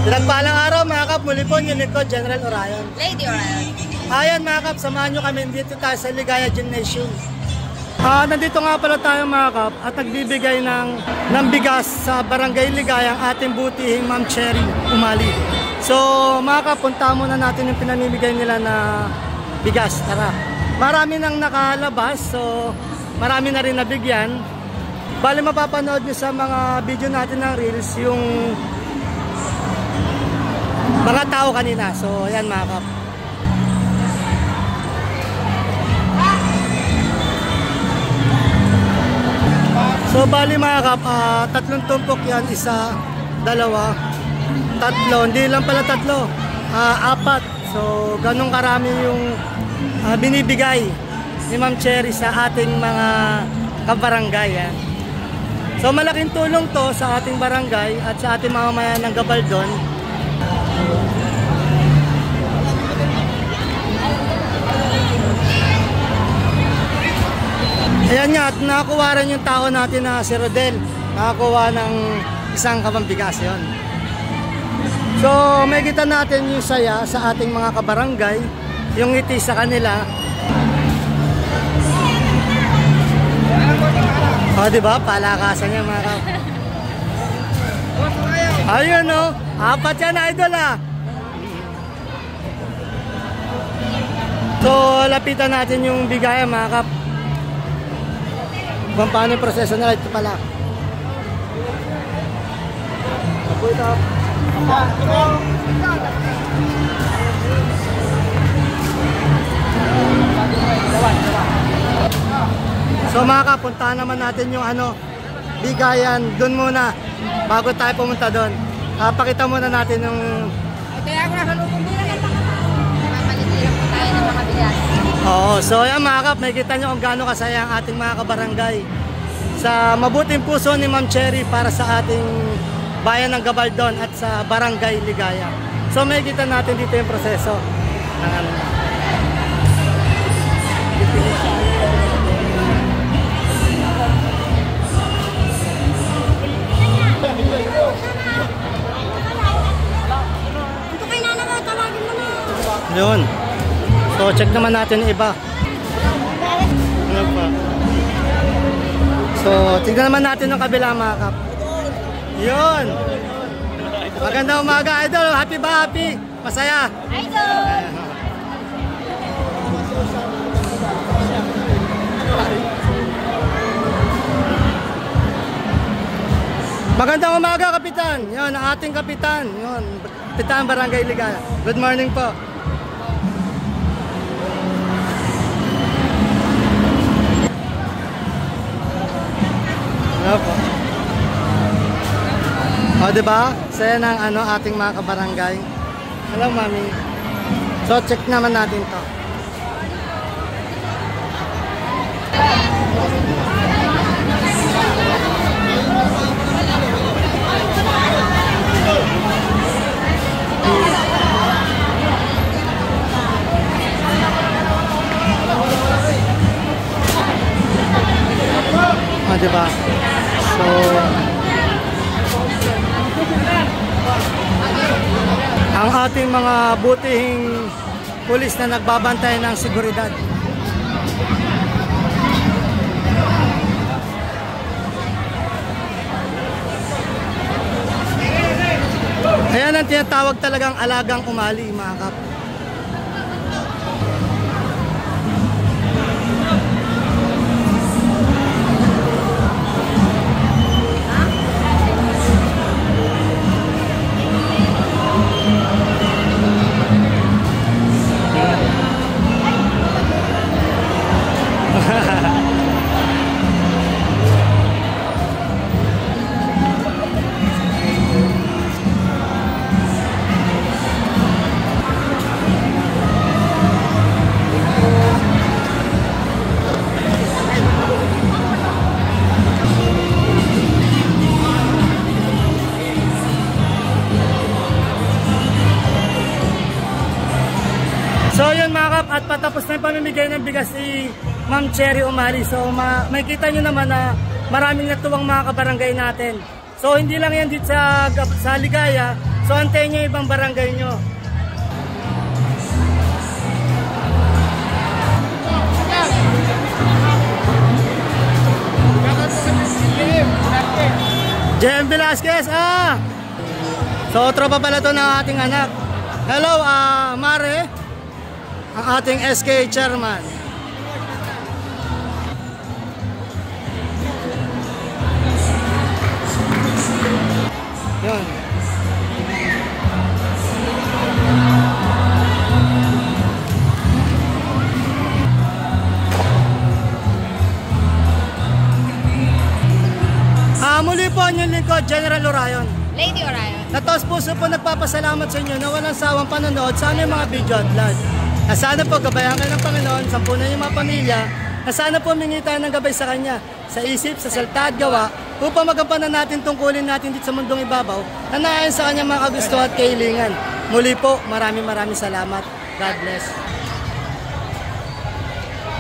Pinagpalang araw mga kap, muli po yung lingkod, General Orion. Lady Orion. Ayan mga kap, samahan nyo kami dito tayo sa Ligaya Gymnasium. Nandito nga pala tayo mga kap at nagbibigay ng bigas sa Barangay Ligaya ang ating butihing Ma'am Cherry Umali. So mga kap, punta muna natin yung pinamimigay nila na bigas. Tara. Marami nang nakalabas, so marami na rin nabigyan. Bali mapapanood nyo sa mga video natin ng Reels yung mga tao kanina. So ayan mga kap. So bali mga kap, tatlong tumpok yan, isa, dalawa, tatlo, hindi lang pala tatlo, apat. So ganun karami yung binibigay ni Ma'am Cherry sa ating mga kabarangay. Yan. So malaking tulong to sa ating barangay at sa ating mamamayan ng Gabaldon. Ayan nga, at nakakuha rin yung tao natin na si Rodel. Nakakuha ng isang kapambigas yun. So may kita natin yung saya sa ating mga kabarangay, yung ngiti sa kanila. O diba, palakasan niya mga kap. Ayun o, apat yan idol ah. So lapitan natin yung bigayan mga kap. Kung paano yung proseso nila, ito pala. So mga kapuntahan naman natin yung bigayan doon muna bago tayo pumunta doon. Pakita muna natin yung Oo, so yan mga kap, makikita nyo kung gaano kasaya ang ating mga kabarangay sa mabuting puso ni Ma'am Cherry para sa ating bayan ng Gabaldon at sa Barangay Ligaya. So makikita natin dito yung proseso ng yun. So check naman natin yung iba. Ano pa? So tignan naman natin yung kabila mga kap. Yun. Magandang umaga idol. Happy ba? Happy? Masaya? Idol! Magandang umaga kapitan. Yun ang ating kapitan. Yun. Kapitan Barangay Ligaya. Good morning po. Opo. O diba? Saya ng ating mga kabarangay. Hello mami. So check naman natin to. O diba? So ang ating mga butihing pulis na nagbabantay ng seguridad. Ayan ang tinatawag talagang alagang umali mga kap. So yun mga kap, at patapos na yung pamimigay ng bigas si Ma'am Cherry Umali. So makikita nyo naman na maraming natuwang mga kabarangay natin. So hindi lang yan dito sa Ligaya, So antayin nyo ibang barangay nyo. Jem Velasquez, So tropa pala to ng ating anak. Hello, Mare, ang ating SK chairman. Yun. Muli po ang inyong lingkod, General Orayon. Lady Orayon. Nataos puso po nagpapasalamat sa inyo na walang sawang panonood sa aming mga video at vlog. Na sana po gabayan kayo ng Panginoon, sampunan yung mga pamilya, na sana po humingi tayo ng gabay sa Kanya, sa isip, sa salita at gawa, upang magampanan natin tungkulin natin dito sa mundong ibabaw, na naayon sa Kanya mga kagusto at kahilingan. Muli po, maraming salamat. God bless.